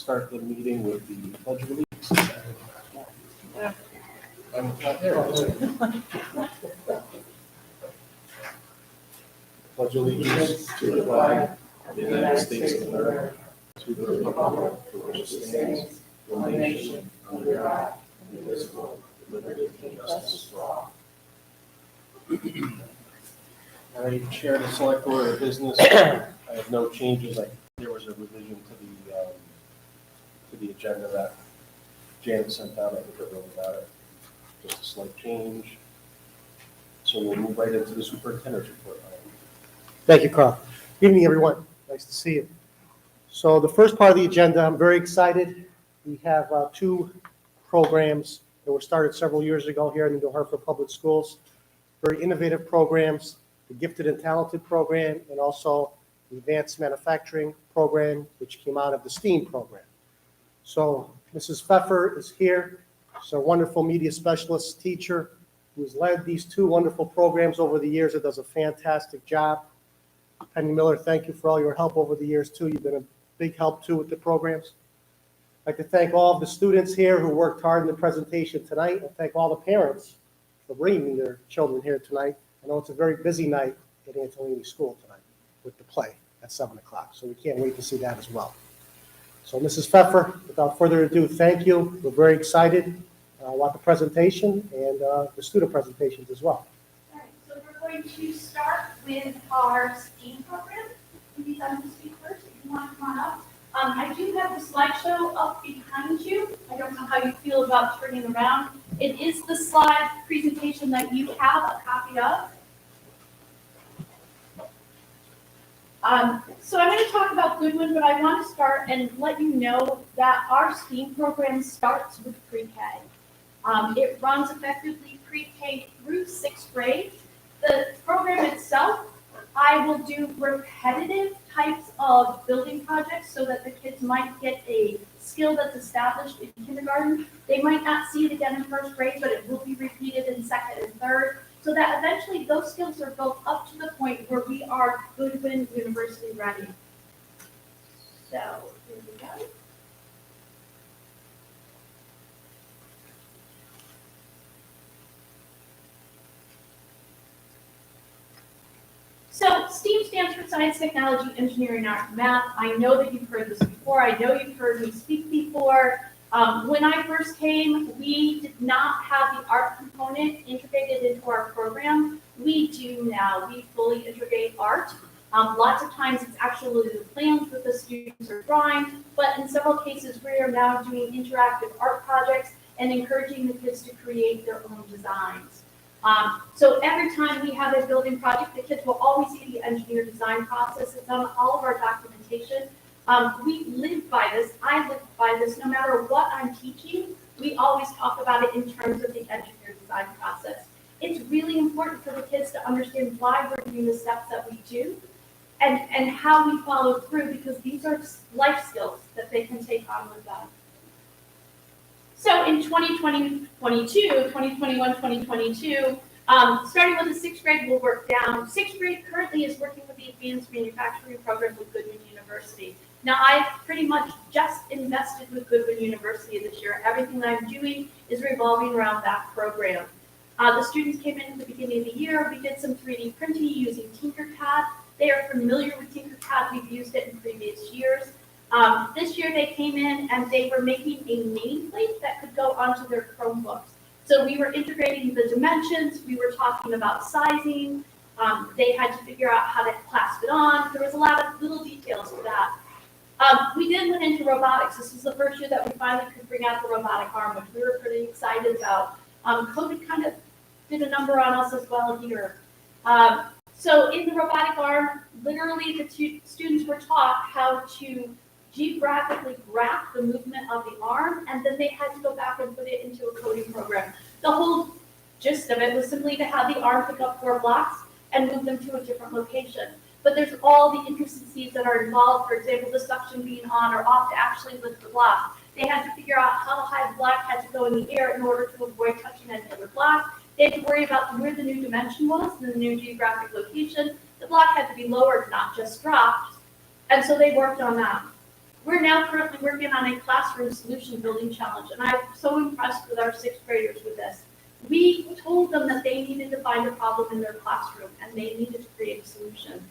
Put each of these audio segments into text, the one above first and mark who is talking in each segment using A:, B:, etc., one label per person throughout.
A: start the meeting with the Pledge of Allegiance. Pledge allegiance to the flag of the United States of America, to the republic for which it stands, one nation, under God, indivisible, with liberty and justice for all. I chair the select board of business. I have no changes. There was a revision to the agenda that Janet sent out. I think everyone got it. Just a slight change. So we'll move right into the superintendent's report.
B: Thank you, Carl. Good evening, everyone. Nice to see you. So the first part of the agenda, I'm very excited. We have two programs that were started several years ago here in the Hartford Public Schools. Very innovative programs, the Gifted and Talented program, and also the Advanced Manufacturing program, which came out of the STEAM program. So Mrs. Pfeffer is here. She's a wonderful media specialist teacher who's led these two wonderful programs over the years. It does a fantastic job. Penny Miller, thank you for all your help over the years, too. You've been a big help, too, with the programs. I'd like to thank all of the students here who worked hard in the presentation tonight, and thank all the parents for bringing their children here tonight. I know it's a very busy night at Antolini School tonight with the play at 7 o'clock, so we can't wait to see that as well. So, Mrs. Pfeffer, without further ado, thank you. We're very excited about the presentation and the student presentations as well.
C: So we're going to start with our STEAM program. If you'd like to speak first, if you want to come on up. I do have the slideshow up behind you. I don't know how you feel about turning around. It is the slide presentation that you have a copy of. So I'm going to talk about Goodwin, but I want to start and let you know that our STEAM program starts with pre-K. It runs effectively pre-K through 6th grade. The program itself, I will do repetitive types of building projects so that the kids might get a skill that's established in kindergarten. They might not see it again in 1st grade, but it will be repeated in 2nd and 3rd, so that eventually those skills are built up to the point where we are Goodwin University ready. So here we go. So STEAM stands for Science, Technology, Engineering, Art, and Math. I know that you've heard this before. I know you've heard me speak before. When I first came, we did not have the art component integrated into our program. We do now. We fully integrate art. Lots of times it's actually the plans that the students are drawing, but in several cases we are now doing interactive art projects and encouraging the kids to create their own designs. So every time we have a building project, the kids will always see the engineer design process. It's on all of our documentation. We live by this. I live by this. No matter what I'm teaching, we always talk about it in terms of the engineer design process. It's really important for the kids to understand why we're doing the steps that we do and how we follow through, because these are life skills that they can take on with them. So in 2021, 2022, starting with the 6th grade, we'll work down. 6th grade currently is working with the Advanced Manufacturing program with Goodwin University. Now, I've pretty much just invested with Goodwin University this year. Everything that I'm doing is revolving around that program. The students came in at the beginning of the year. We did some 3D printing using Tinkercad. They are familiar with Tinkercad. We've used it in previous years. This year they came in and they were making a nameplate that could go onto their Chromebooks. So we were integrating the dimensions, we were talking about sizing, they had to figure out how to clasp it on. There was a lot of little details to that. We then went into robotics. This was the first year that we finally could bring out the robotic arm, which we were pretty excited about. COVID kind of did a number on us as well here. So in the robotic arm, literally the students were taught how to geographically graph the movement of the arm, and then they had to go back and put it into a coding program. The whole gist of it was simply to have the arm pick up 4 blocks and move them to a different location. But there's all the intricacies that are involved, for example, the suction being on or off to actually lift the block. They had to figure out how high the block had to go in the air in order to avoid touching any other block. They had to worry about where the new dimension was, the new geographic location. The block had to be lowered, not just dropped. And so they worked on that. We're now currently working on a classroom solution building challenge, and I'm so impressed with our sixth graders with this. We told them that they needed to find a problem in their classroom, and they needed to create a solution.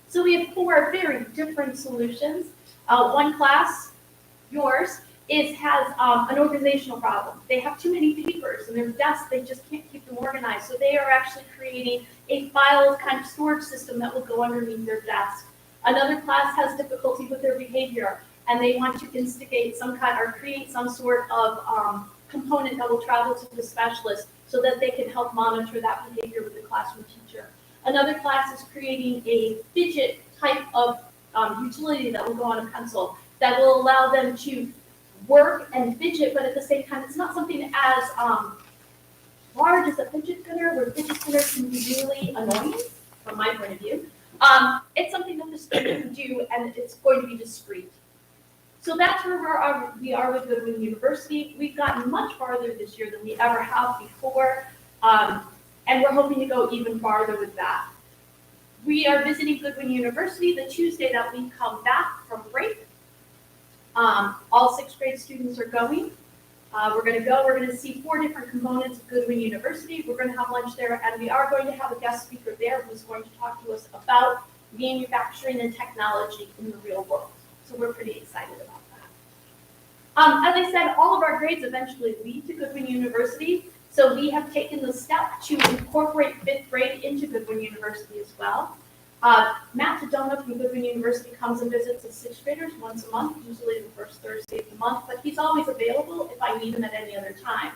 C: So we have 4 very different solutions. One class, yours, has an organizational problem. They have too many papers in their desks, they just can't keep them organized. So they are actually creating a file kind of storage system that will go underneath their desk. Another class has difficulty with their behavior, and they want to instigate some kind or create some sort of component that will travel to the specialist so that they can help monitor that behavior with the classroom teacher. Another class is creating a fidget type of utility that will go on a pencil that will allow them to work and fidget, but at the same time, it's not something as large as a fidget spinner, where fidget spinners can be really annoying, from my point of view. It's something that the student can do, and it's going to be discrete. So that's where we are with Goodwin University. We've gotten much farther this year than we ever have before, and we're hoping to go even farther with that. We are visiting Goodwin University the Tuesday that we come back from break. All 6th grade students are going. We're going to see 4 different components of Goodwin University. We're going to have lunch there, and we are going to have a guest speaker there who's going to talk to us about manufacturing and technology in the real world. So we're pretty excited about that. As I said, all of our grades eventually lead to Goodwin University. So we have taken the step to incorporate 5th grade into Goodwin University as well. Matt Tadona from Goodwin University comes and visits the 6th graders once a month, usually the first Thursday of the month, but he's always available if I need him at any other time.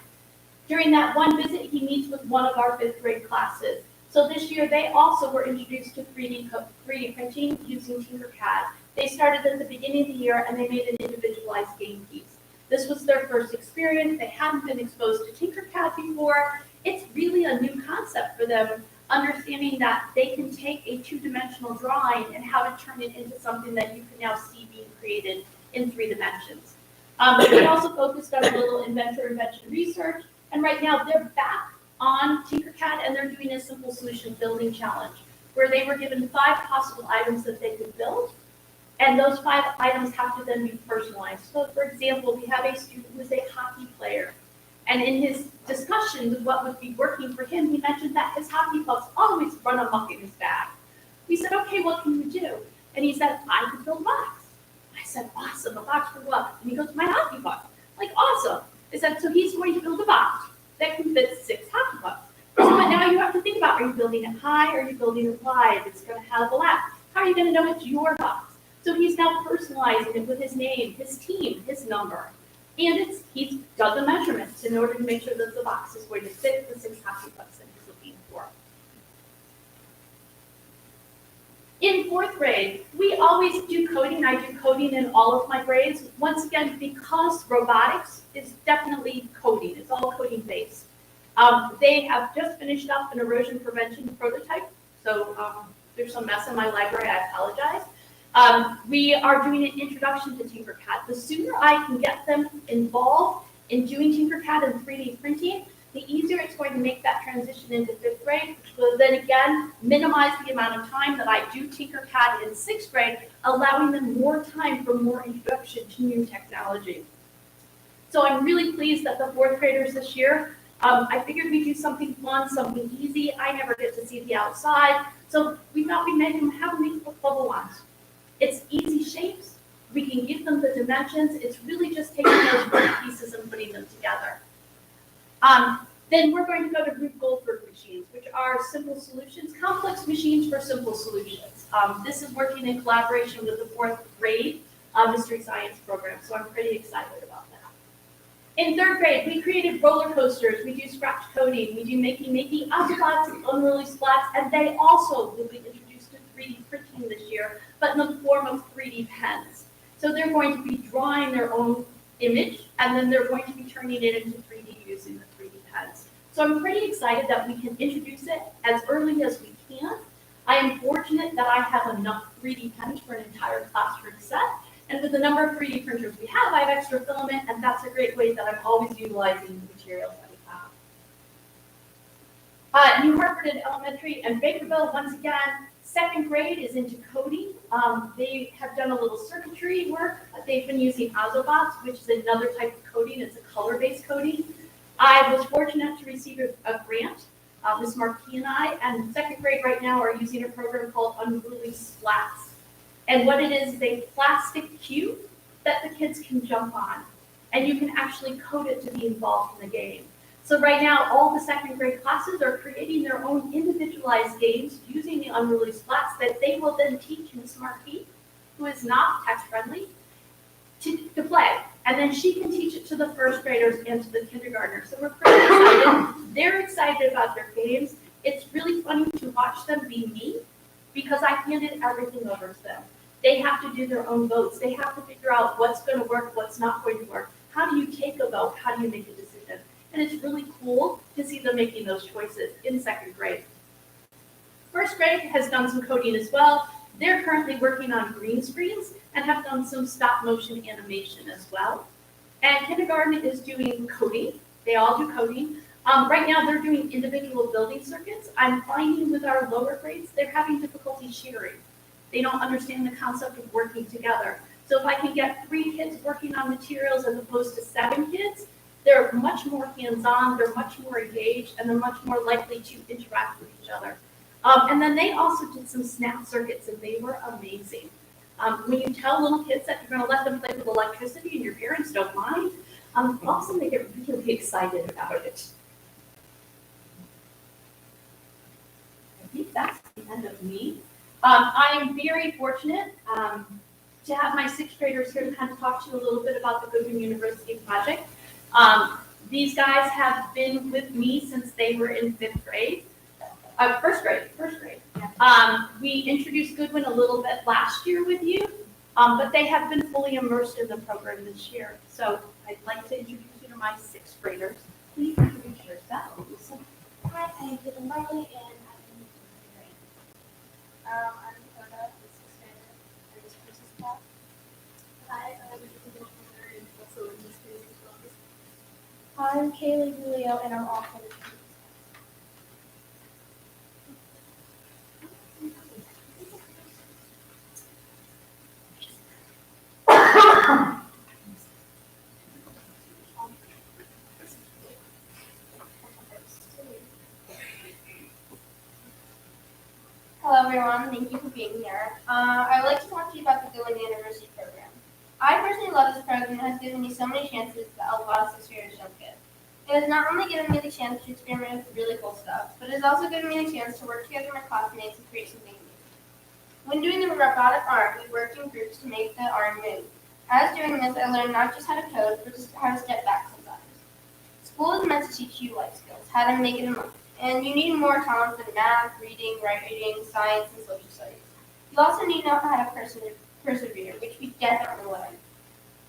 C: During that one visit, he meets with one of our 5th grade classes. So this year, they also were introduced to 3D printing using Tinkercad. They started at the beginning of the year, and they made an individualized game piece. This was their first experience. They hadn't been exposed to Tinkercad before. It's really a new concept for them, understanding that they can take a 2-dimensional drawing and have it turn it into something that you can now see being created in 3 dimensions. We also focused on a little invention research, and right now they're back on Tinkercad, and they're doing a simple solution building challenge, where they were given 5 possible items that they could build. And those 5 items have to then be personalized. So for example, we have a student who is a hockey player. And in his discussions of what would be working for him, he mentioned that his hockey pucks always run amok in his bag. We said, okay, what can you do? And he said, I could build a box. I said, awesome, a box for what? And he goes, my hockey puck. Like, awesome. I said, so he's going to build a box that can fit 6 hockey pucks. So but now you have to think about, are you building it high? Or are you building it wide? It's going to have a lap. How are you going to know it's your box? So he's now personalizing it with his name, his team, his number. And he's done the measurements in order to make sure that the box is going to fit the 6 hockey pucks that he's looking for. In 4th grade, we always do coding. I do coding in all of my grades. Once again, because robotics is definitely coding. It's all coding based. They have just finished up an erosion prevention prototype. So there's some mess in my library. I apologize. We are doing an introduction to Tinkercad. The sooner I can get them involved in doing Tinkercad and 3D printing, the easier it's going to make that transition into 5th grade, which will then again minimize the amount of time that I do Tinkercad in 6th grade, allowing them more time for more introduction to new technology. So I'm really pleased that the 4th graders this year, I figured we'd do something fun, something easy. I never get to see the outside, so we thought we'd make them have these bubble ones. It's easy shapes. We can give them the dimensions. It's really just taking those pieces and putting them together. Then we're going to go to Rube Goldberg machines, which are simple solutions, complex machines for simple solutions. This is working in collaboration with the 4th grade mystery science program, so I'm pretty excited about that. In 3rd grade, we created roller coasters. We do scratch coding. We do makey Octobots and unruly splats, and they also will be introduced to 3D printing this year, but in the form of 3D pens. So they're going to be drawing their own image, and then they're going to be turning it into 3D using the 3D pens. So I'm pretty excited that we can introduce it as early as we can. I am fortunate that I have enough 3D pens for an entire classroom set. And with the number of 3D printers we have, I have extra filament, and that's a great way that I'm always utilizing the materials that we have. New Hartford and Elementary and Bakerville, once again, Second grade is into coding. They have done a little circuitry work. They've been using Ozobots, which is another type of coding. It's a color-based coding. I was fortunate to receive a grant, Ms. Marquis and I, and second grade right now are using a program called Unruly Splats. And what it is a plastic cube that the kids can jump on, and you can actually code it to be involved in the game. So right now, all the second grade classes are creating their own individualized games using the Unruly Splats that they will then teach Ms. Marquis, who is not tech friendly, to play. And then she can teach it to the first graders and to the kindergartners. So we're pretty excited. They're excited about their games. It's really funny to watch them be me because I handed everything over to them. They have to do their own votes. They have to figure out what's going to work, what's not going to work. How do you take a vote? How do you make a decision? And it's really cool to see them making those choices in second grade. First grade has done some coding as well. They're currently working on green screens and have done some stop motion animation as well. And kindergarten is doing coding. They all do coding. Right now they're doing individual building circuits. I'm finding with our lower grades, they're having difficulty sharing. They don't understand the concept of working together. So if I can get 3 kids working on materials as opposed to 7 kids, they're much more hands-on, they're much more engaged, and they're much more likely to interact with each other. And then they also did some snap circuits, and they were amazing. When you tell little kids that you're going to let them play with electricity and your parents don't mind, also they get really excited about it. I think that's the end of me. I am very fortunate to have my 6th graders here to kind of talk to you a little bit about the Goodwin University project. These guys have been with me since they were in 5th grade. First grade. We introduced Goodwin a little bit last year with you, but they have been fully immersed in the program this year. So I'd like to introduce you to my 6th graders. Please introduce yourselves.
D: Hi, I'm Goodwin Marley, and I'm in 5th grade. I'm Dakota, the 6th grader, and this person's class. Hi, I'm Ethan Goldberg, and also in this grade as well. I'm Kaylee Julio, and I'm also in this class. Hello everyone, thank you for being here. I would like to talk to you about the Goodwin University program. I personally love this program and has given me so many chances that a lot of 6th graders don't get. It has not only given me the chance to experiment with really cool stuff, but it has also given me the chance to work together with my classmates and create something new. When doing the robotic arm, we worked in groups to make the arm move. As doing this, I learned not just how to code, but just how to step back sometimes. School is meant to teach you life skills, how to make it in life. And you need more talent than math, reading, writing, science, and social studies. You also need to know how to persevere, which we definitely learned,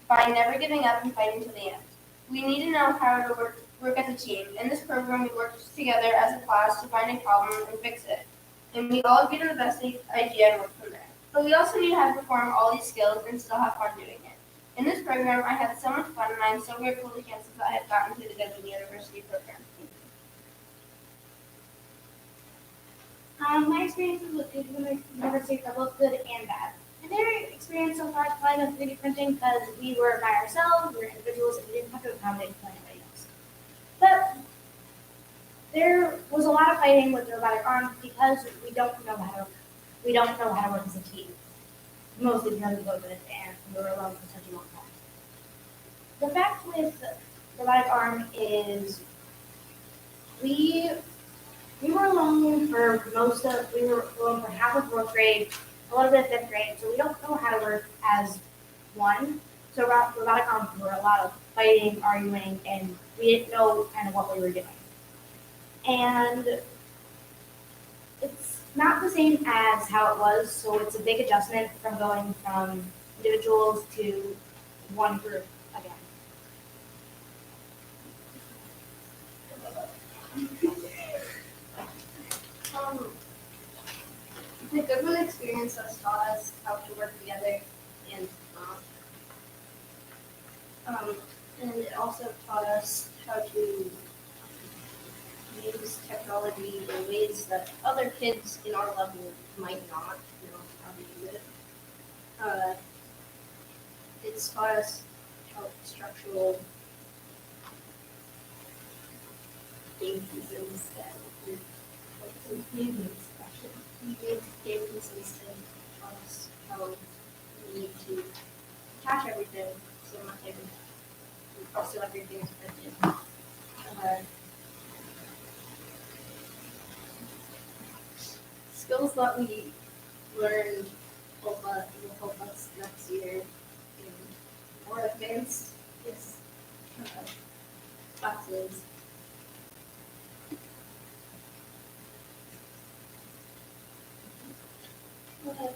D: by never giving up and fighting to the end. We need to know how to work as a team. In this program, we worked together as a class to find a problem and fix it. And we all agreed on the best idea and worked from there. But we also need to have to perform all these skills and still have fun doing it. In this program, I had so much fun, and I'm so grateful for the chances that I have gotten through the Goodwin University program. My experiences with Goodwin University are both good and bad. My favorite experience so far is probably with 3D printing because we were by ourselves, we were individuals, and we didn't have to accommodate for anybody else. But there was a lot of fighting with the robotic arm because we don't know how to work as a team. Mostly because we both did it and we were alone for such a long time. The fact with the robotic arm is we were alone for half of 4th grade, a little bit of 5th grade, so we don't know how to work as one. So robotic arms were a lot of fighting, arguing, and we didn't know kind of what we were doing. And it's not the same as how it was, so it's a big adjustment from going from individuals to one group again. The Goodwin experience has taught us how to work together, and it also taught us how to
E: use technology in ways that other kids in our level might not know how to do it. It's taught us how structural game pieces that game pieces that taught us how we need to attach everything so everything is printed. Skills that we learned will help us next year in more advanced classes. Okay.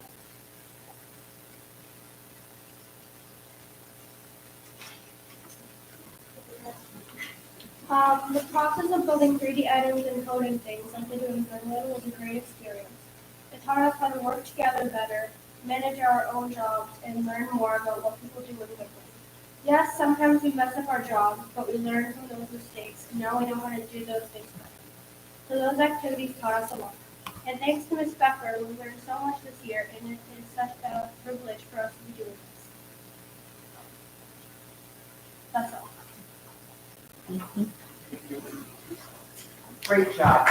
F: The process of building 3D items and coding things like they do in Finland was a great experience. It taught us how to work together better, manage our own jobs, and learn more about what people do in Finland. Yes, sometimes we mess up our jobs, but we learn from those mistakes, and now we know how to do those things better. So those activities taught us a lot. And thanks to Ms. Becker, we learned so much this year, and it is such a privilege for us to be doing this. That's all.
G: Great job.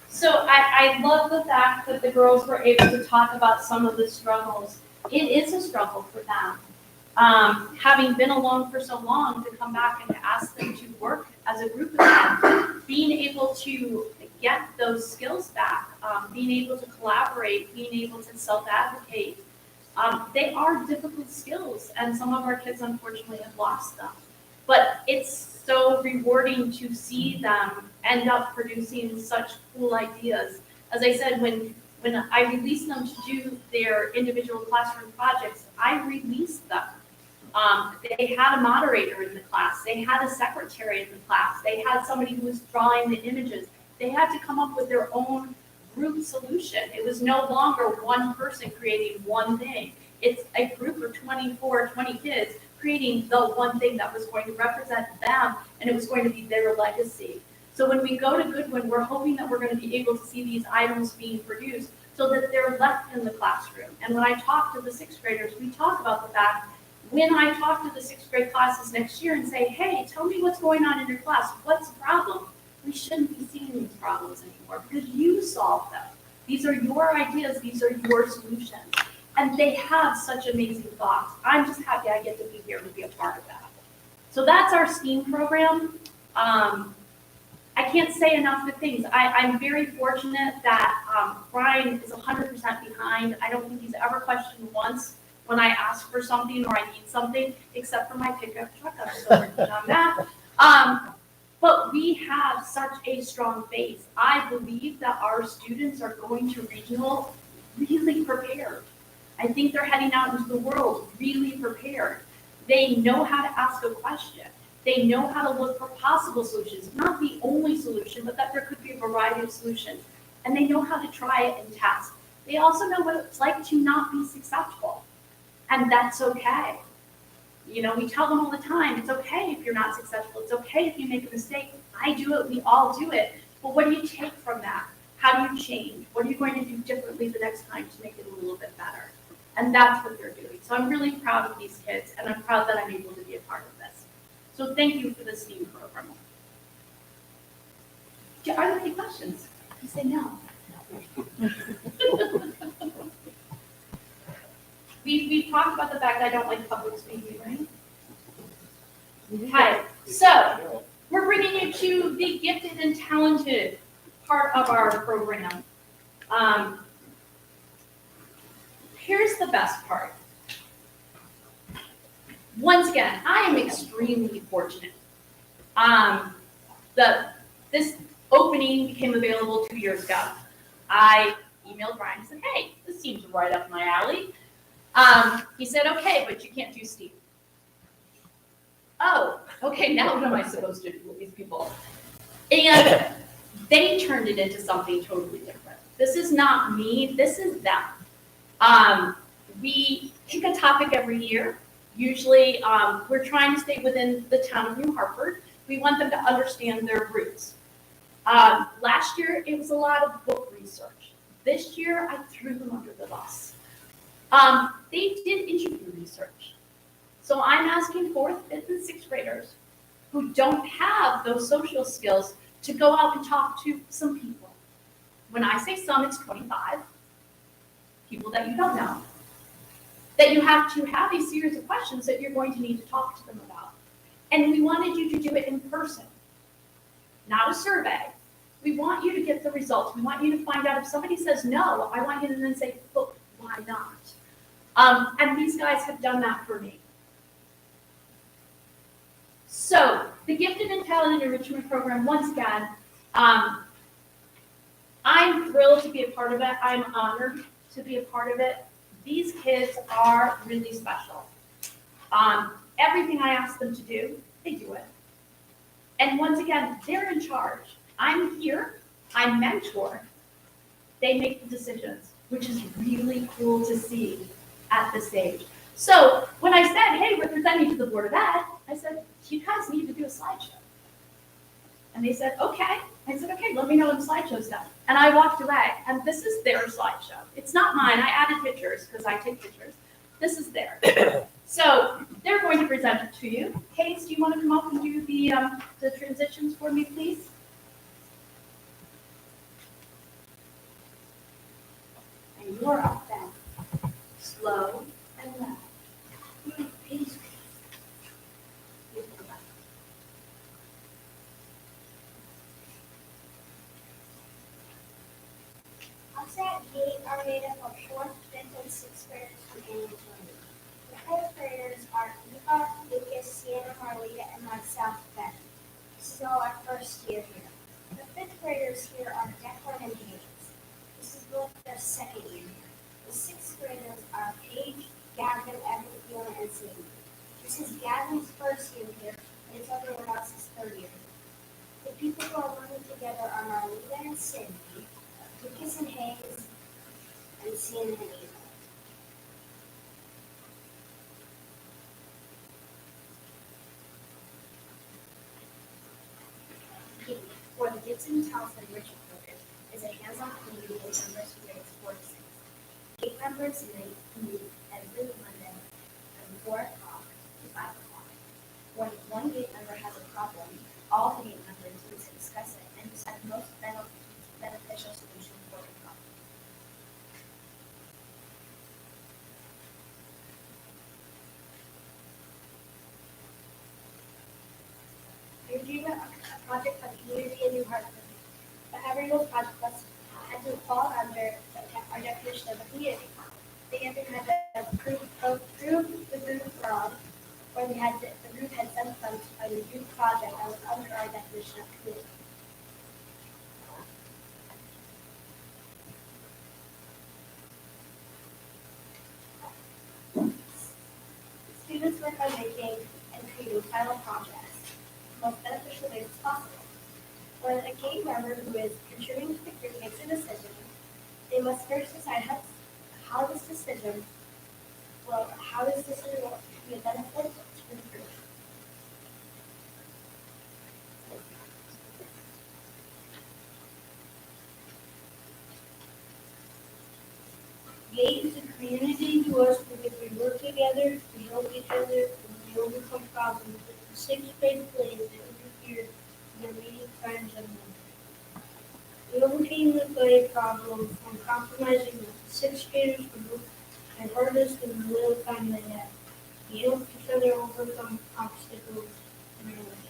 C: So I love the fact that the girls were able to talk about some of the struggles. It is a struggle for them. Having been alone for so long, to come back and to ask them to work as a group again, being able to get those skills back, being able to collaborate, being able to self-advocate. They are difficult skills, and some of our kids unfortunately have lost them. But it's so rewarding to see them end up producing such cool ideas. As I said, when I released them to do their individual classroom projects, I released them. They had a moderator in the class. They had a secretary in the class. They had somebody who was drawing the images. They had to come up with their own group solution. It was no longer one person creating one thing. It's a group of 24, 20 kids creating the one thing that was going to represent them, and it was going to be their legacy. So when we go to Goodwin, we're hoping that we're going to be able to see these items being produced so that they're left in the classroom. And when I talk to the sixth graders, we talk about the fact, when I talk to the sixth grade classes next year and say, hey, tell me what's going on in your class, what's the problem? We shouldn't be seeing these problems anymore because you solve them. These are your ideas, these are your solutions. And they have such amazing thoughts. I'm just happy I get to be here and be a part of that. So that's our STEAM program. I can't say enough good things. I'm very fortunate that Brian is 100% behind. I don't think he's ever questioned once when I ask for something or I need something, except for my pickup truck. I'm so working on that. But we have such a strong base. I believe that our students are going to regional really prepared. I think they're heading out into the world really prepared. They know how to ask a question. They know how to look for possible solutions, not the only solution, but that there could be a variety of solutions. And they know how to try it and test. They also know what it's like to not be successful. And that's okay. You know, we tell them all the time, it's okay if you're not successful. It's okay if you make a mistake. I do it, we all do it. But what do you take from that? How do you change? What are you going to do differently the next time to make it a little bit better? And that's what they're doing. So I'm really proud of these kids, and I'm proud that I'm able to be a part of this. So thank you for the STEAM program. Are there any questions? You say no. We've talked about the fact that I don't like public speaking, right? Okay, so we're bringing you to the gifted and talented part of our program. Here's the best part. Once again, I am extremely fortunate. This opening became available 2 years ago. I emailed Brian and said, hey, this seems right up my alley. He said, okay, but you can't do Steve. Oh, okay, now what am I supposed to do with these people? And they turned it into something totally different. This is not me, this is them. We pick a topic every year. Usually, we're trying to stay within the town of New Hartford. We want them to understand their roots. Last year, it was a lot of book research. This year, I threw them under the bus. They did interview research. So I'm asking fourth, fifth, and sixth graders who don't have those social skills to go out and talk to some people. When I say some, it's 25 people that you don't know, that you have to have a series of questions that you're going to need to talk to them about. And we wanted you to do it in person, not a survey. We want you to get the results. We want you to find out if somebody says no, I want you to then say, well, why not? And these guys have done that for me. So the Gifted and Talented Enrichment Program, once again, I'm thrilled to be a part of it. I'm honored to be a part of it. These kids are really special. Everything I ask them to do, they do it. And once again, they're in charge. I'm here, I mentor, they make the decisions, which is really cool to see at this age. So when I said, hey, we're presenting to the Board of Ed, I said, you guys need to do a slideshow. And they said, okay. I said, okay, let me know when the slideshow's done. And I walked away, and this is their slideshow. It's not mine, I added pictures, because I take pictures. This is theirs. So they're going to present it to you. Hayes, do you want to come up and do the transitions for me, please? And you're up then. Slow and loud. Hayes.
E: Upset gate are made up of 4th, 5th, and 6th graders from Annie County. The 4th graders are Eva, Lucas, Sienna, Marlita, and myself, Ben. This is all our first year here. The 5th graders here are Declan and Hayes. This is both their second year. The 6th graders are Paige, Gavin, Evan, Fiona, and Sadie. This is Gavin's first year here, and it's everyone else's third year. The people who are working together are Marlita and Cindy, Lucas and Hayes, and Sienna and Eva.
G: For the Gibson and Townsend Enrichment Program is a hands-on community with members from grades 4 to 6. 8 members meet every Monday from 4 o'clock to 5 o'clock. When one gate member has a problem, all the gate members need to discuss it and decide the most beneficial solution for the problem.
E: We're doing a project for the community in New Hartford. The Every Goals project was had to fall under our definition of a community. They either had to approve the group from, or the group had some funds for the group project that was under our definition of community. Students work on making and creating final projects the most beneficial ways as possible. When a game member who is contributing to the group makes a decision, they must first decide how this decision will be a benefit to the group.
F: Gate is a community to us because we work together, we help each other, and we overcome problems. The 6th grade plays every year, they're meeting friends and members. We overcame the play problem from compromising with the 6th graders who had hardest in the little time they had. We helped each other overcome obstacles in our way.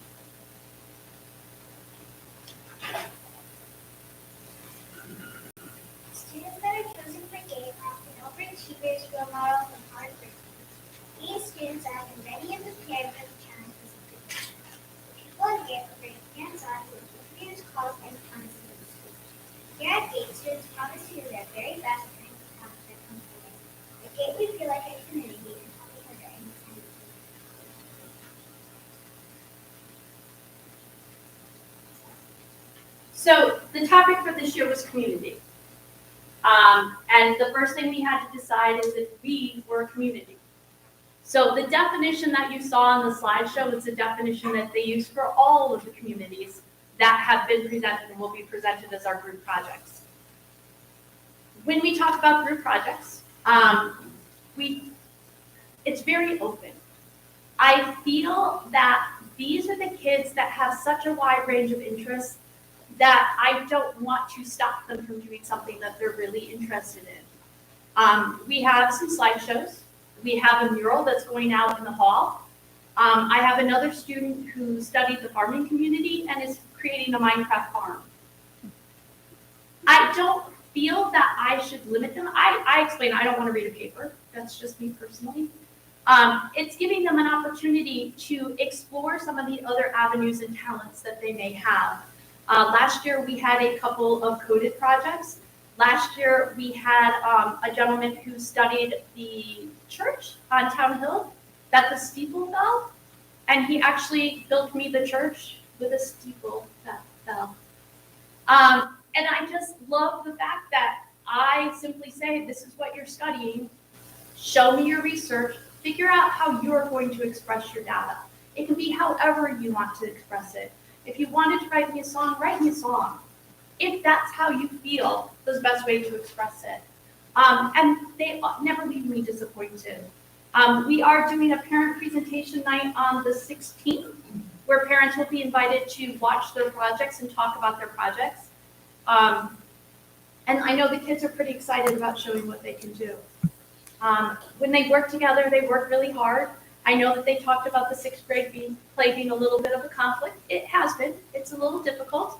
E: Students that are chosen for GATE often help bring achievers to a model from Hartford. These students are often ready and prepared for the challenges of the GATE. The people at GATE are very hands-on with interviews, calls, and counseling in the school. Here at GATE, students promise to do their very best to bring the task that comes their way. At GATE, we feel like a community and help each other in this kind of thing.
C: So the topic for this year was community. And the first thing we had to decide is if we were a community. So the definition that you saw on the slideshow is the definition that they use for all of the communities that have been presented and will be presented as our group projects. When we talk about group projects, it's very open. I feel that these are the kids that have such a wide range of interests that I don't want to stop them from doing something that they're really interested in. We have some slideshows. We have a mural that's going out in the hall. I have another student who studied the farming community and is creating a Minecraft farm. I don't feel that I should limit them. I explain I don't want to read a paper. That's just me personally. It's giving them an opportunity to explore some of the other avenues and talents that they may have. Last year we had a couple of coded projects. Last year we had a gentleman who studied the church on Town Hill that the steeple fell, and he actually built me the church with a steeple that fell. And I just love the fact that I simply say, this is what you're studying, show me your research, figure out how you're going to express your data. It can be however you want to express it. If you wanted to write me a song, write me a song. If that's how you feel, the best way to express it. And they never leave me disappointed. We are doing a parent presentation night on the 16th, where parents will be invited to watch their projects and talk about their projects. And I know the kids are pretty excited about showing what they can do. When they work together, they work really hard. I know that they talked about the 6th grade being a little bit of a conflict. It has been. It's a little difficult.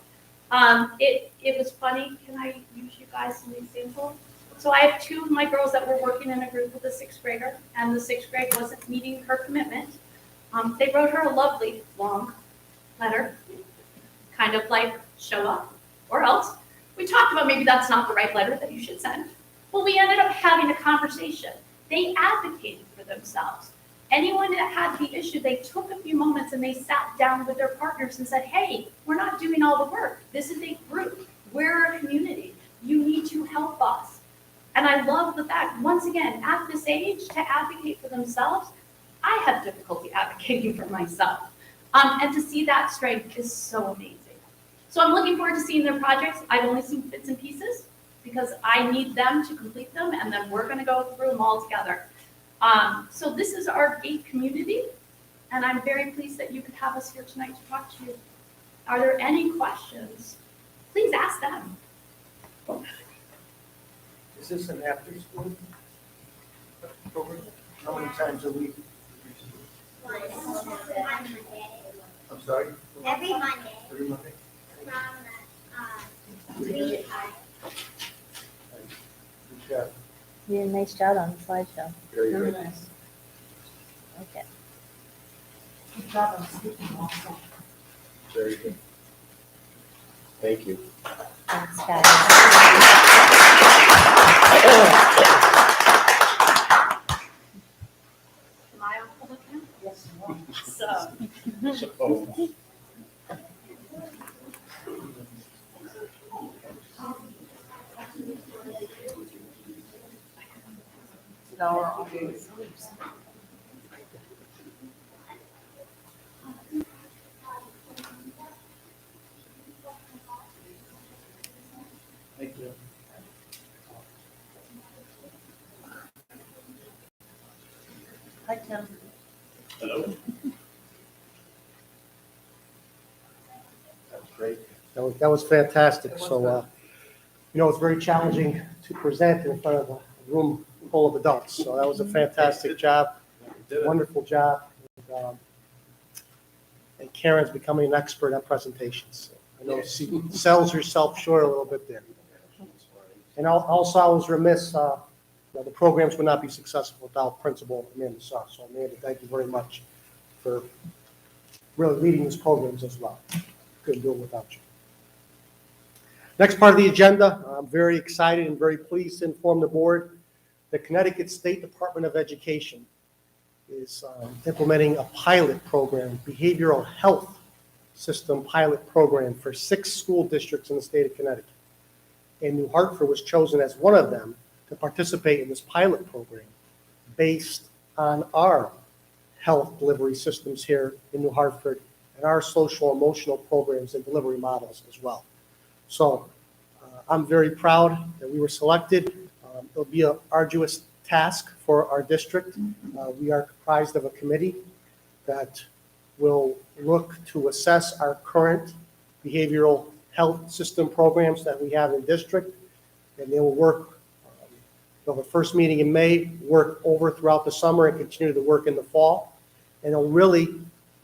C: It was funny. Can I use you guys as an example? So I have 2 of my girls that were working in a group with a 6th grader, and the 6th grade wasn't meeting her commitment. They wrote her a lovely long letter, kind of like, show up or else. We talked about maybe that's not the right letter that you should send. Well, we ended up having a conversation. They advocated for themselves. Anyone that had the issue, they took a few moments and they sat down with their partners and said, hey, we're not doing all the work. This is a group. We're a community. You need to help us. And I love the fact, once again, at this age, to advocate for themselves, I have difficulty advocating for myself. And to see that strength is so amazing. So I'm looking forward to seeing their projects. I've only seen bits and pieces because I need them to complete them, and then we're gonna go through them all together. So this is our GATE community, and I'm very pleased that you could have us here tonight to talk to you. Are there any questions? Please ask them.
B: Is this an after-school program? How many times a week? I'm sorry?
E: Every Monday
B: Every Monday?
E: from 3 to 5.
B: Good job.
H: You did a nice job on the slideshow.
B: Very good.
H: Okay.
A: Very good. Thank you.
H: Thanks, guys.
C: Am I on public now?
H: Yes,
C: So,
A: So,
B: Thank you.
H: Hi, Tim.
A: hello. That's great.
B: That was fantastic. So, it's very challenging to present in front of a room full of adults. So that was a fantastic job, wonderful job. And Karen's becoming an expert at presentations. I know she sells herself short a little bit there. And also, I was remiss, the programs would not be successful without Principal Amanda Saw. So Amanda, thank you very much for really leading these programs as well. Couldn't do it without you. Next part of the agenda, I'm very excited and very pleased to inform the board the Connecticut State Department of Education is implementing a pilot program, behavioral health system pilot program for 6 school districts in the state of Connecticut. and New Hartford was chosen as one of them to participate in this pilot program based on our health delivery systems here in New Hartford and our social emotional programs and delivery models as well. So I'm very proud that we were selected. It'll be an arduous task for our district. We are comprised of a committee that will look to assess our current behavioral health system programs that we have in district, and they will work, they'll have a first meeting in May, work over throughout the summer, and continue to work in the fall. And it'll really,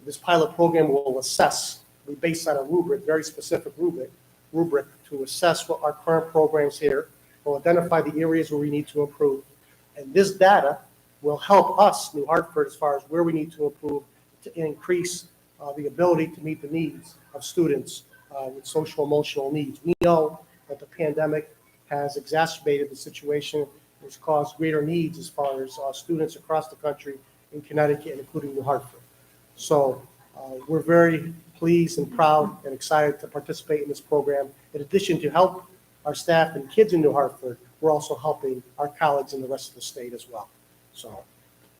B: this pilot program will assess, we based on a rubric, very specific rubric to assess what our current programs here, will identify the areas where we need to improve. And this data will help us, New Hartford, as far as where we need to improve to increase the ability to meet the needs of students with social emotional needs. We know that the pandemic has exacerbated the situation, has caused greater needs as far as students across the country in Connecticut, including New Hartford. So we're very pleased and proud and excited to participate in this program. In addition to help our staff and kids in New Hartford, we're also helping our colleagues in the rest of the state as well. So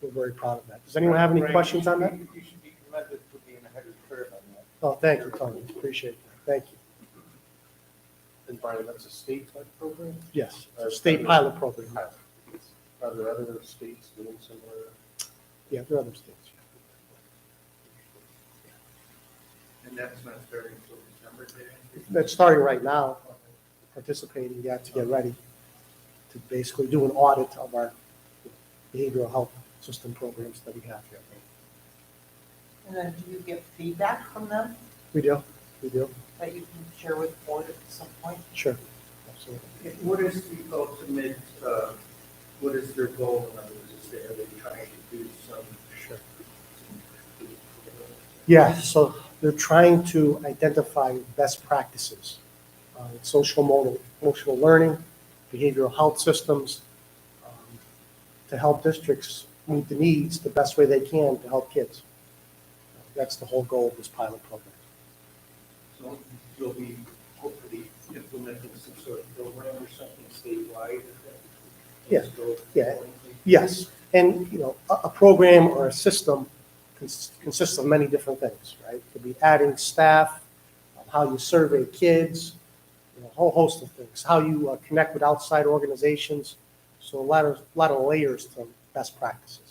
B: we're very proud of that. Does anyone have any questions on that?
A: You should be commended for being ahead of the curve on that.
B: Oh, thank you, Tony. Appreciate that. Thank you.
A: And Brian, that's a state-type program?
B: Yes, a state pilot program.
A: Are there other states doing similar?
B: Yeah, there are other states.
I: And that's not starting until December, Jay?
B: That's starting right now, participating, yeah, to get ready to basically do an audit of our behavioral health system programs that we have here.
J: And then do you get feedback from them
B: We do,
J: that you can share with the board at some point?
B: sure, absolutely.
I: What is the ultimate, what is their goal? In other words, are they trying to do some?
B: Sure. Yeah, so they're trying to identify best practices, social emotional learning, behavioral health systems, to help districts meet the needs the best way they can to help kids. That's the whole goal of this pilot program.
I: So you'll be hopefully implementing some sort of program or something statewide?
B: Yeah, yeah. Yes, and, you know, a program or a system consists of many different things, right? It could be adding staff, how you survey kids, you know, a whole host of things, how you connect with outside organizations. So a lot of layers to best practices.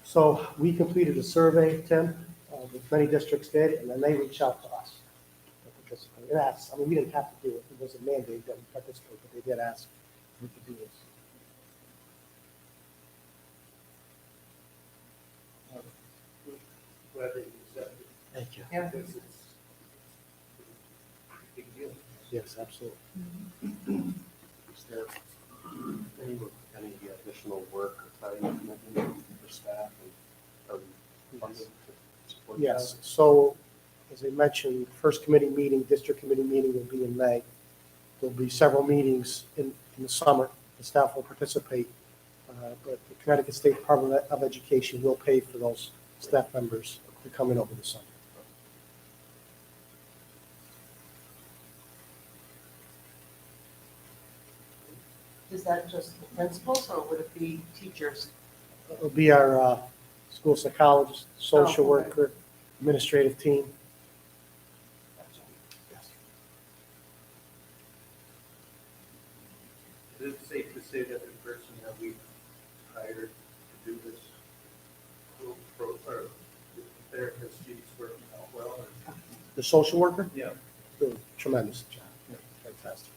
B: So we completed a survey, Tim, that many districts did, and then they reached out to us to participate. And asked, I mean, we didn't have to do it. It was a mandate that we participate, but they did ask if we could do this.
I: Glad they accepted.
B: Thank you.
J: Yeah.
I: Because it's a big deal.
B: Yes, absolutely.
A: Is there any additional work or time commitment for staff and are we funded to support that?
B: Yes, so as I mentioned, first committee meeting, district committee meeting will be in May. There'll be several meetings in the summer. The staff will participate, but the Connecticut State Department of Education will pay for those staff members to come in over the summer.
J: Is that just the principals or would it be teachers?
B: It'll be our school psychologist, social
J: Oh, okay.
B: worker, administrative team.
I: Is it safe to say that the person that we hired to do this or the therapist, she's working out well? Or?
B: The social worker,
I: Yeah.
B: doing a tremendous job, fantastic job.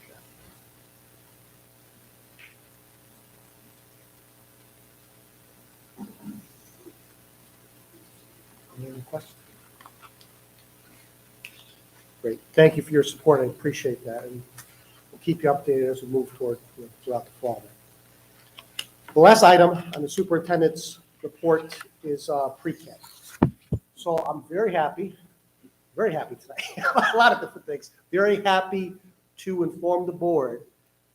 B: Any other questions? Great, thank you for your support, I appreciate that, and we'll keep you updated as we move toward, throughout the fall. The last item on the superintendent's report is pre-K. So I'm very happy tonight, a lot of different things. Very happy to inform the board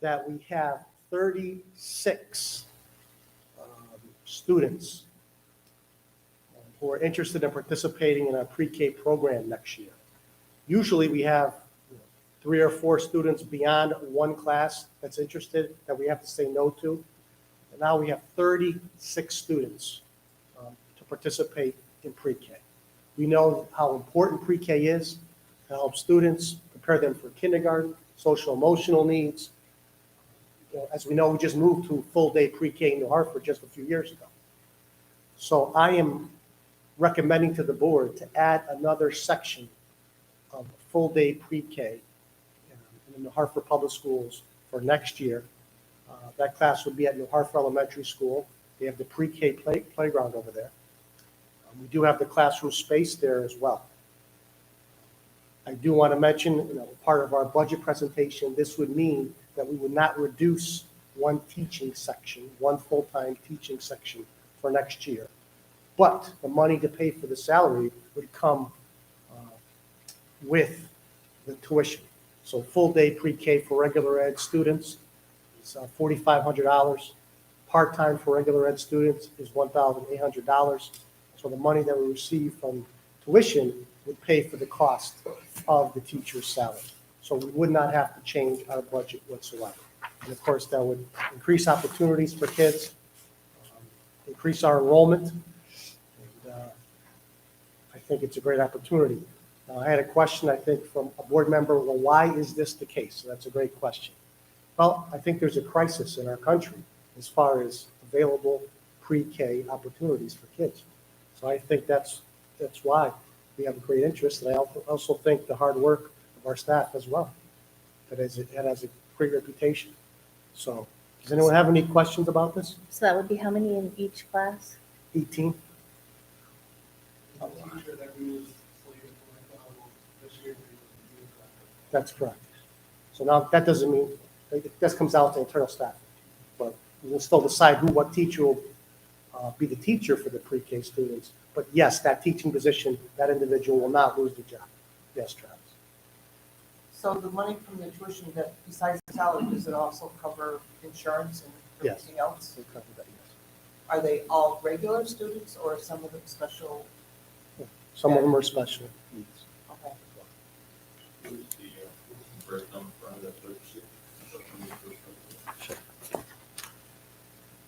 B: that we have 36 students who are interested in participating in our pre-K program next year. Usually we have 3 or 4 students beyond one class that's interested that we have to say no to. And now we have 36 students to participate in pre-K. We know how important pre-K is to help students prepare them for kindergarten, social emotional needs. As we know, we just moved to full-day pre-K in New Hartford just a few years ago. So I am recommending to the board to add another section of full-day pre-K in the Hartford Public Schools for next year. That class would be at New Hartford Elementary School. They have the pre-K playground over there. We do have the classroom space there as well. I do want to mention, part of our budget presentation, this would mean that we would not reduce one teaching section, one full-time teaching section for next year. But the money to pay for the salary would come with the tuition. So full-day pre-K for regular ed students is $4,500. Part-time for regular ed students is $1,800. So the money that we receive from tuition would pay for the cost of the teacher's salary. So we would not have to change our budget whatsoever. And of course, that would increase opportunities for kids, increase our enrollment. And I think it's a great opportunity. I had a question, I think, from a board member, well, why is this the case? So that's a great question. Well, I think there's a crisis in our country as far as available pre-K opportunities for kids. So I think that's why we have a great interest. And I also think the hard work of our staff as well. It has a great reputation. So does anyone have any questions about this?
H: So that would be how many in each class?
B: 18? That's correct. So now that doesn't mean, this comes out to internal staff. But we'll still decide what teacher will be the teacher for the pre-K students. But yes, that teaching position, that individual will not lose the job. Yes, Travis.
J: So the money from the tuition, that besides the salary, does it also cover insurance and
B: Yes.
J: everything else?
B: We'll cover that, yes.
J: Are they all regular students or some of them special?
B: Some of them are special needs.
J: Okay.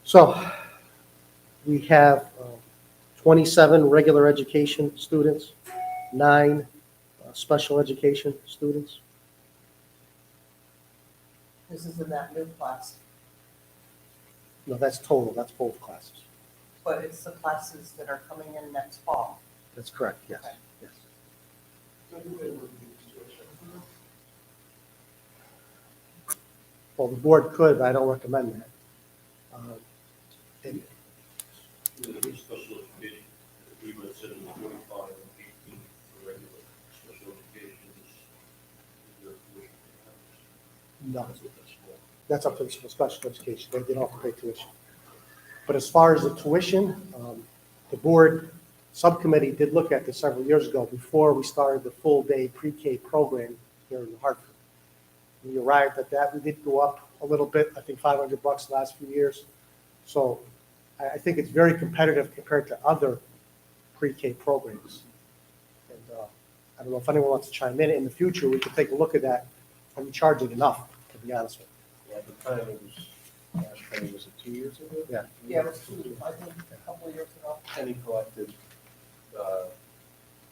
B: So we have 27 regular education students, 9 special education students.
J: This is in that new class,
B: No, that's total, that's both classes.
J: but it's the classes that are coming in next fall.
B: That's correct, yes,
J: Okay.
B: yes. Well, the board could, but I don't recommend that. And
A: Special education, we would have said it was 45 and 18 for regular special education.
B: No, that's up to the special education. They don't have to pay tuition. But as far as the tuition, the board subcommittee did look at this several years ago before we started the full-day pre-K program here in Hartford. We arrived at that. We did go up a little bit, I think $500 the last few years. So I think it's very competitive compared to other pre-K programs. And I don't know if anyone wants to chime in the future, we could take a look at that. Are we charging enough, to be honest with
A: Yeah, at the time it was, last time was it 2 years ago?
B: you? Yeah.
J: Yeah, it was I think, a couple of years ago.
A: Penny collected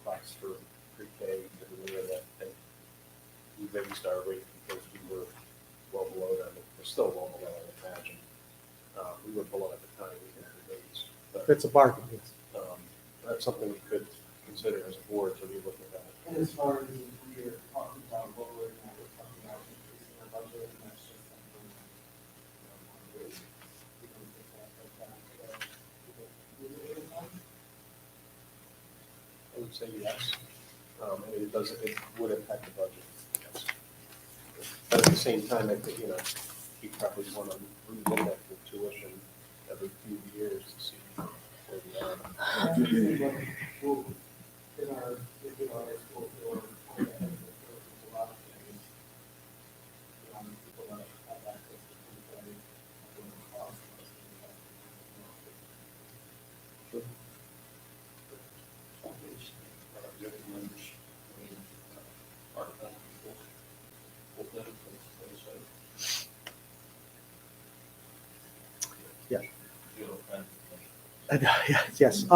A: costs for pre-K every year that they, we raised our rate because we were well below them. We're still well below, I imagine. We were below at the time, we had to raise. But
B: It's a bargain, yes.
A: that's something we could consider as a board to be looking at.
K: And as far as we are talking about lowering, and we're talking about increasing our budget, and that's just something, we can take that.
A: I would say yes. And it does, it would impact the budget, yes. But at the same time, I think, you probably want to relook at the tuition every few years to see where we are.
K: We'll, in our school board, a lot of things. People that have access to pre-K, cost.
B: Yes.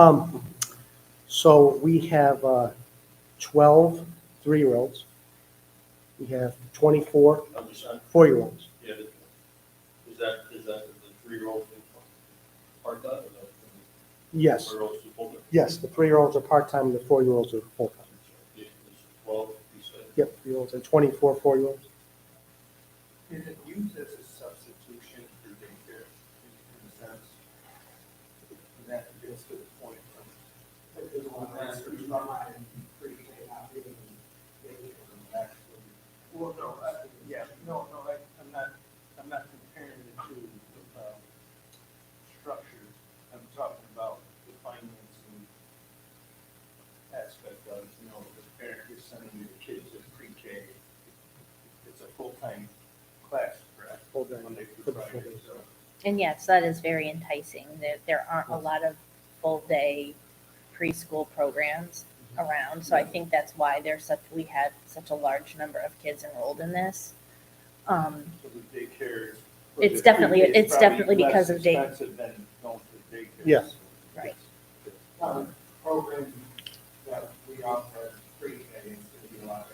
B: So we have 12 3-year-olds. We have 24
I: I'm just,
B: 4-year-olds.
I: yeah, is that the 3-year-old part-time or the
B: Yes,
I: 4-year-olds who full-time?
B: yes, the 3-year-olds are part-time and the 4-year-olds are full-time.
I: Yeah, it's 12, you said.
B: Yep, 3-year-olds and 24 4-year-olds.
K: Is it used as a substitution for daycare in a sense? And that gets to the point of. There's a lot of answers online and pre-K not giving daycare actually. Well, no, I'm not comparing the two, structures. I'm talking about the financing aspect of, the parent is sending their kids to pre-K. It's a full-time class, correct?
B: Full day.
K: Monday
B: For
K: through
B: the full
K: Friday,
B: day.
K: so.
H: And yes, that is very enticing. There aren't a lot of full-day preschool programs around, so I think that's why we had such a large number of kids enrolled in this.
K: So the daycare is.
H: It's
K: the
H: definitely-
K: pre-K is
H: it's definitely
K: probably
H: because
K: less
H: of day-
K: expensive than going to daycare.
B: Yes.
H: Right.
K: Program that we offer pre-K is going to be a lot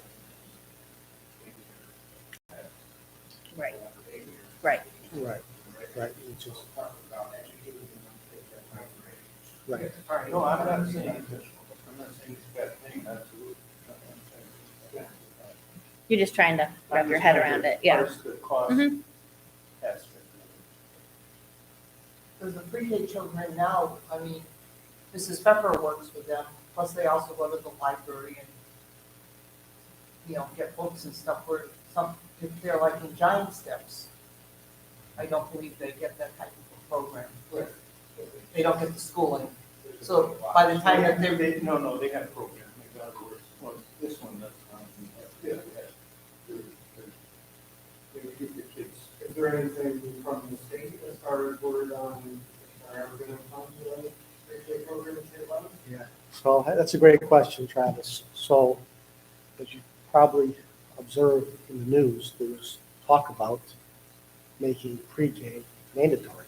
H: Right, right.
B: Right, right, which is, right.
K: All right, no, I'm not saying it's a bad thing, absolutely.
H: You're just trying to wrap your head around it, yeah.
K: Parse the cost
H: Mhm.
K: aspect.
J: Because the pre-K children now, I mean, Mrs. Pepper works with them, plus they also go to the library and, get books and stuff where if they're like in Giant Steps, I don't believe they get that type of a program. They don't get the schooling. So by the time that they're,
K: They have programs, they got works. Well, this one, that's not. Yeah. They keep the kids.
L: Is there anything from the state as far as word on, are ever going to fund the pre-K program at state level?
B: Yeah. So that's a great question, Travis. So as you probably observed in the news, there was talk about making pre-K mandatory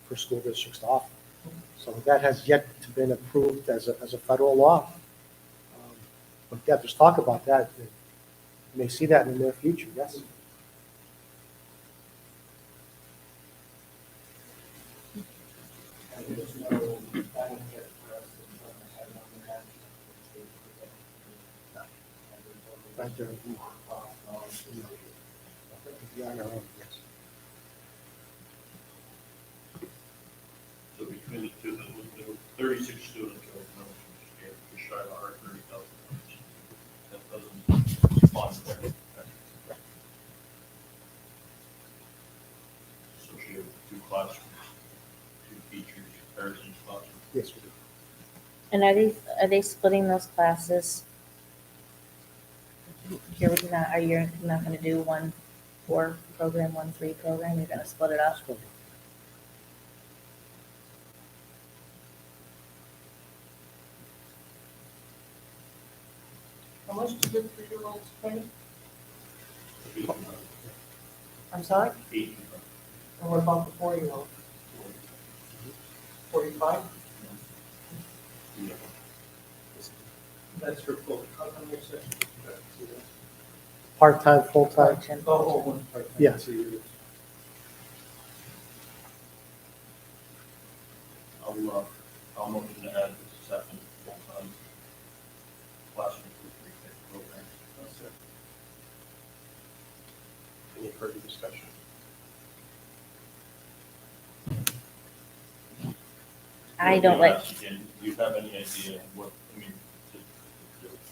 B: for school districts to offer. So that has yet to been approved as a federal law. But yeah, there's talk about that. You may see that in the near future, yes.
L: And there's no benefit for us in terms of having that.
B: Right there. Yeah, I know, yes.
I: So between the two, there were 36 students who were just shy of our $30,000. That doesn't fund their. Associated with 2 classrooms, 2 teachers, pairs in classrooms.
B: Yes, we do.
H: And are they splitting those classes? You're not, are you not gonna do 1 4 program, 1 3 program? You're gonna split it up?
J: how much do the 3-year-olds pay?
I: 8,
J: I'm sorry?
I: 8,
J: And what about the 4-year-old? 45?
I: yeah.
K: That's for full, how many sessions?
B: Part-time, full-time?
K: Oh, one part-time.
B: Yes.
K: 2 years.
I: I'll motion to add the second full-time classroom for pre-K program.
A: Any further discussion?
H: I don't like,
I: Do you have any idea what, to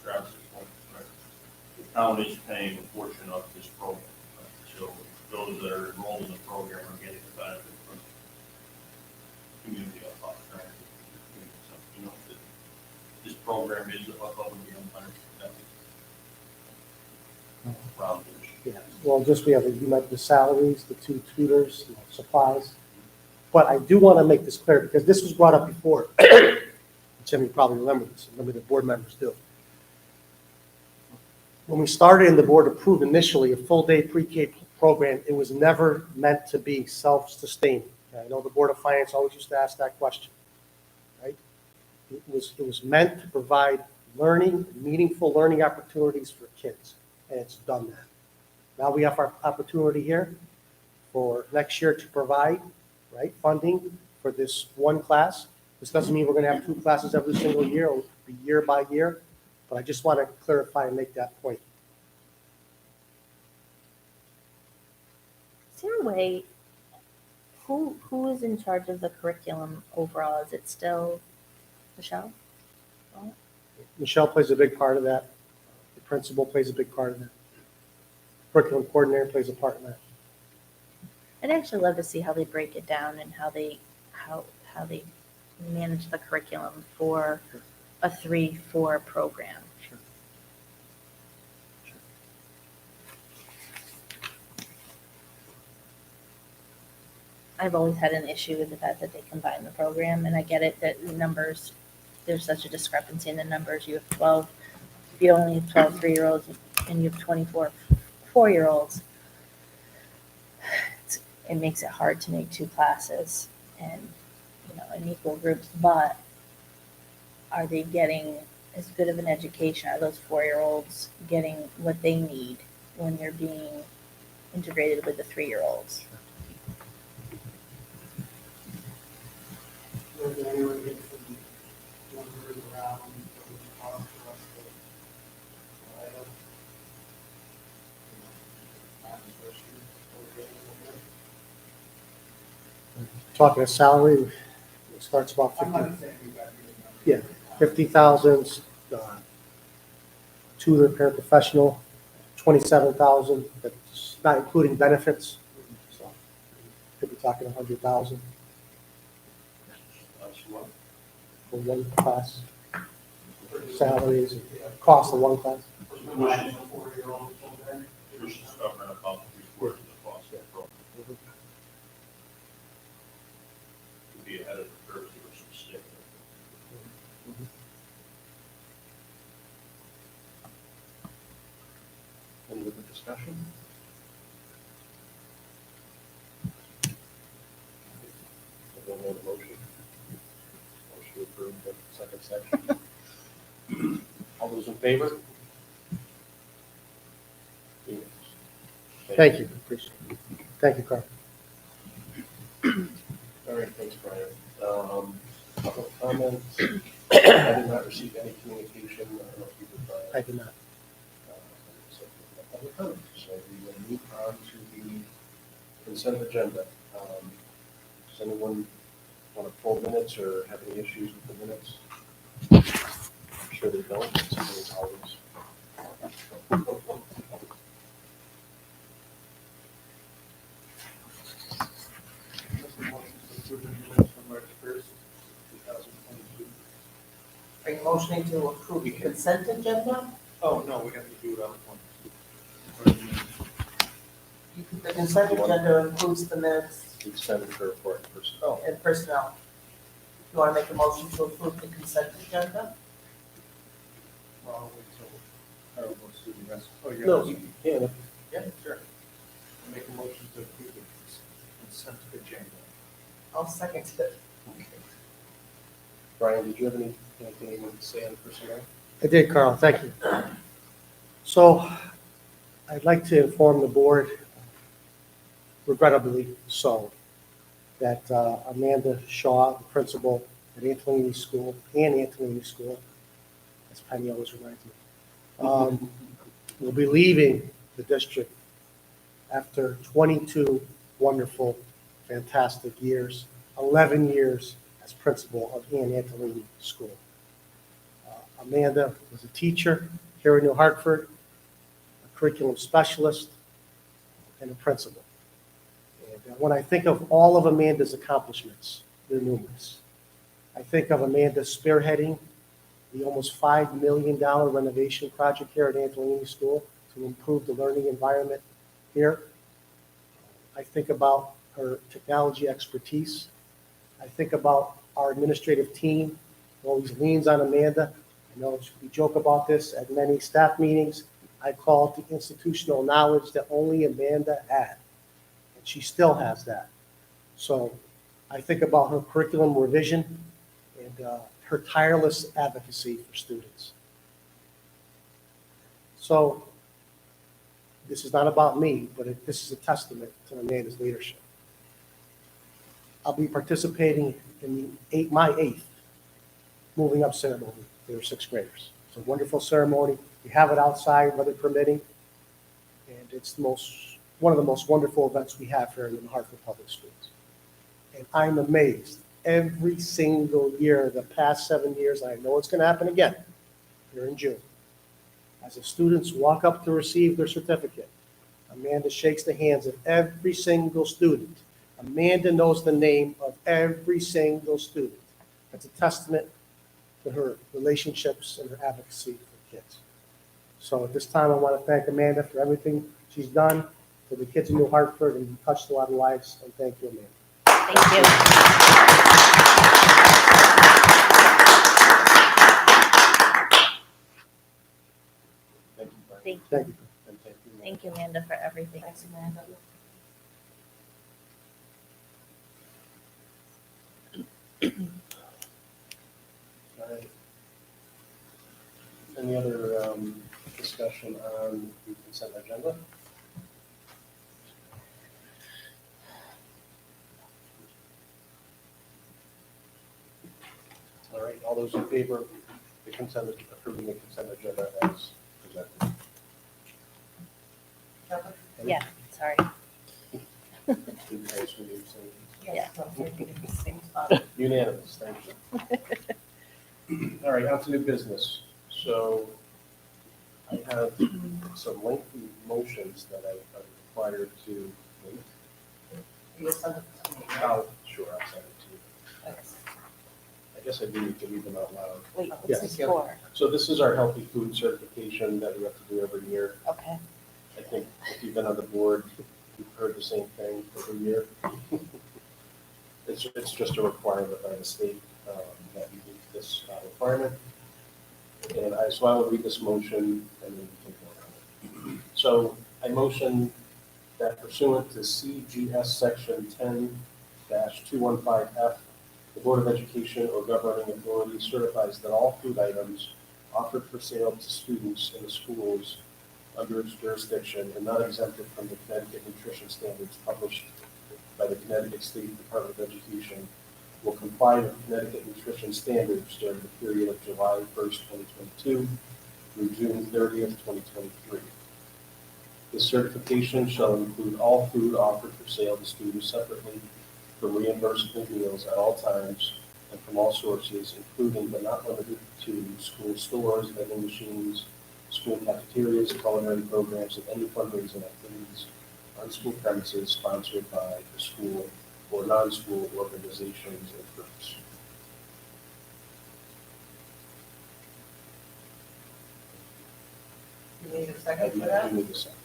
I: Travis's point, right? The town is paying a portion of this program, right? So those that are enrolled in the program are getting the benefit from community cost, right? So, that this program is above and beyond $100,000.
B: Yeah, well, just we have, you met the salaries, the 2 tutors, supplies. But I do want to make this clear because this was brought up before. Jim, you probably remember this, maybe the board members do. When we started and the board approved initially a full-day pre-K program, it was never meant to be self-sustaining. I know the Board of Finance always used to ask that question. It was meant to provide learning, meaningful learning opportunities for kids, and it's done that. Now we have our opportunity here for next year to provide, right, funding for this one class. This doesn't mean we're going to have 2 classes every single year, or be year by year, but I just want to clarify and make that point.
H: Is there a way, who is in charge of the curriculum overall? Is it still Michelle?
B: Michelle plays a big part of that. The principal plays a big part of that. Curriculum coordinator plays a part in that.
H: I'd actually love to see how they break it down and how they manage the curriculum for a 3-4 program.
B: Sure.
H: I've always had an issue with the fact that they combine the program, and I get it that the numbers, there's such a discrepancy in the numbers. You have 12, if you only have 12 3-year-olds and you have 24 4-year-olds, it makes it hard to make 2 classes and, in equal groups, but are they getting as good of an education? Are those 4-year-olds getting what they need when they're being integrated with the 3-year-olds?
L: Was there anyone get some numbers around what it would cost for us to provide them?
B: Talking a salary, it starts about
L: I'm
B: 50,
L: not saying we got to
B: Yeah. 50,000, tutor, paraprofessional, 27,000, that's not including benefits. So could be talking 100,000 for one class, salaries, and cost of one class.
I: Tuition's covering about 3/4 of the cost of the program. To be ahead of the curve, there was some stick.
A: Any other discussion? We'll make a motion. Motion to approve the second section. All those in favor? Yes.
B: Thank you. Appreciate it. Thank you, Carl.
A: All right, thanks, Brian. Public comments. I did not receive any communication. I don't know if you did, Brian.
B: I did not.
A: So, public comments. So we will move on to the consent agenda. Does anyone want to pull minutes or have any issues with the minutes? I'm sure they don't. Somebody's always.
J: Are you motioning to approve the consent agenda?
K: Oh, no, we have to do it on one.
J: The consent agenda includes the minutes
A: Expenditure report person.
J: and personnel. You want to make a motion to approve the consent agenda?
K: Well, I'll wait till Carl goes through the rest. Oh, you're.
A: No, you can.
K: Yeah, sure. I'll make a motion to approve the consent agenda.
J: I'll second it.
A: Brian, did you have anything you wanted to say on personnel?
B: I did, Carl. Thank you. So I'd like to inform the board, regrettably so, that Amanda Shaw, the principal at Antonini School, as Penny always reminds me, will be leaving the district after 22 wonderful, fantastic years, 11 years as principal of Antonini School. Amanda was a teacher here in New Hartford, a curriculum specialist, and a principal. And when I think of all of Amanda's accomplishments, they're numerous. I think of Amanda spearheading the almost $5 million renovation project here at Antonini School to improve the learning environment here. I think about her technology expertise. I think about our administrative team who always leans on Amanda. I know we joke about this at many staff meetings. I call it the institutional knowledge that only Amanda had. And she still has that. So I think about her curriculum revision and her tireless advocacy for students. So this is not about me, but this is a testament to Amanda's leadership. I'll be participating in my eighth moving up ceremony for their sixth graders. It's a wonderful ceremony. We have it outside, weather permitting, and it's one of the most wonderful events we have here in the Hartford Public Schools. And I'm amazed every single year, the past 7 years, I know it's going to happen again here in June. As the students walk up to receive their certificate, Amanda shakes the hands of every single student. Amanda knows the name of every single student. That's a testament to her relationships and her advocacy for kids. So at this time, I want to thank Amanda for everything she's done for the kids in New Hartford and touched a lot of lives. And thank you, Amanda.
H: Thank you.
A: Thank you, Brian.
H: Thank
B: Thank you.
A: And thank you.
H: Thank you, Amanda, for everything.
J: Thanks, Amanda.
A: All right. Any other discussion on the consent agenda? All right, all those in favor of the consent, approving the consent agenda as presented?
J: Kevin?
H: Yeah, sorry.
A: Please raise your hand, say
H: Yeah.
J: I'm thinking in the same spot.
A: unanimous, thank you. All right, on to new business. So I have some lengthy motions that I'm required to make.
J: You sent it to me, right?
A: Oh, sure, I'll send it to you.
J: Thanks.
A: I guess I do need to read them out loud.
H: Wait, what's
A: Yes.
H: this for?
A: So this is our healthy food certification that we have to do every year.
H: Okay.
A: I think if you've been on the board, you've heard the same thing every year. It's just a requirement by the state that you meet this requirement. And so I will read this motion and then we can vote on it. So I motion that pursuant to CGS Section 10-215F, the Board of Education or governing authority certifies that all food items offered for sale to students in the schools under its jurisdiction and not exempted from the Connecticut nutrition standards published by the Connecticut State Department of Education will comply with Connecticut nutrition standards during the period of July 1st, 2022 through June 30th, 2023. This certification shall include all food offered for sale to students separately from reimbursable meals at all times and from all sources, including but not limited to school stores, vending machines, school cafeterias, culinary programs, and any fundraising activities on school premises sponsored by the school or non-school organizations and groups.
J: You need a second for that?
A: You need a second.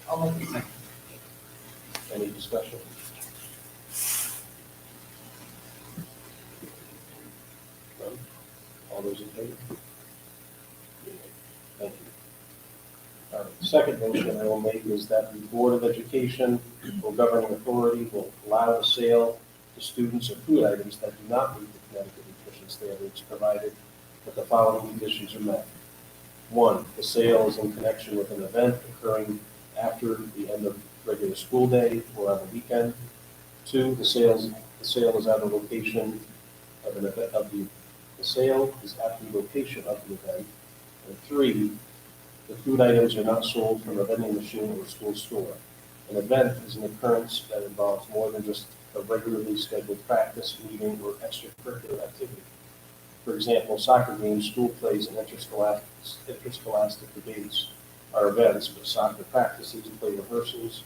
J: I'll make a second.
A: Any discussion? None? All those in favor? Thank you. All right, the second motion I will make is that the Board of Education or governing authority will allow the sale to students of food items that do not meet the Connecticut nutrition standards, provided that the following conditions are met. One, the sale is in connection with an event occurring after the end of regular school day or on the weekend. Two, the sale is at the location of an event the sale is at the location of the event. And three, the food items are not sold from a vending machine or school store. An event is an occurrence that involves more than just a regularly scheduled practice, meeting, or extracurricular activity. For example, soccer games, school plays, and interscholastic debates are events, but soccer practices, play rehearsals,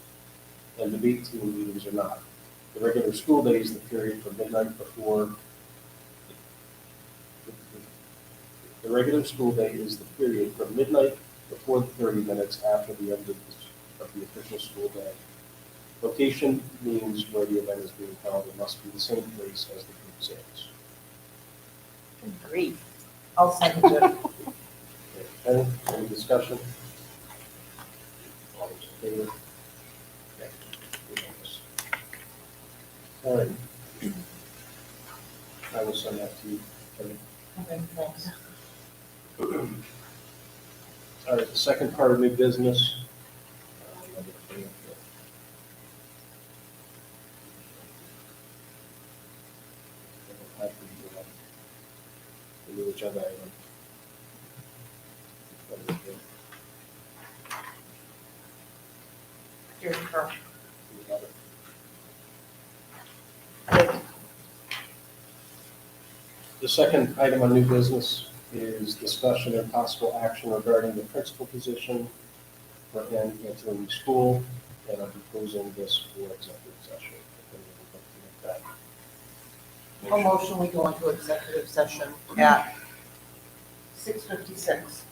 A: and debate team meetings are not. The regular school day is the period from midnight before. The regular school day is the period from midnight before 30 minutes after the end of the official school day. Location means where the event is being held. It must be the same place as the food sales.
H: Good grief.
J: I'll second it.
A: Any discussion? All those in favor? Okay, unanimous. All right. I will send that to you.
J: Okay, thanks.
A: All right, the second part of new business. The new agenda item.
J: Here's Carl.
A: The second item on new business is discussion and possible action regarding the principal position for an interim school, and I'm proposing this for executive session. If anyone would like to make that
J: A motion, we go into executive session at 6:56.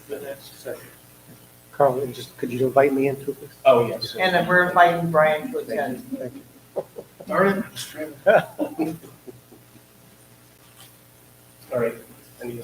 A: The next session.
B: Carl, and just, could you invite me into this?
A: Oh, yes.
J: And then we're inviting Brian to attend.
B: Thank you.
A: Darn it. All right, any discussion?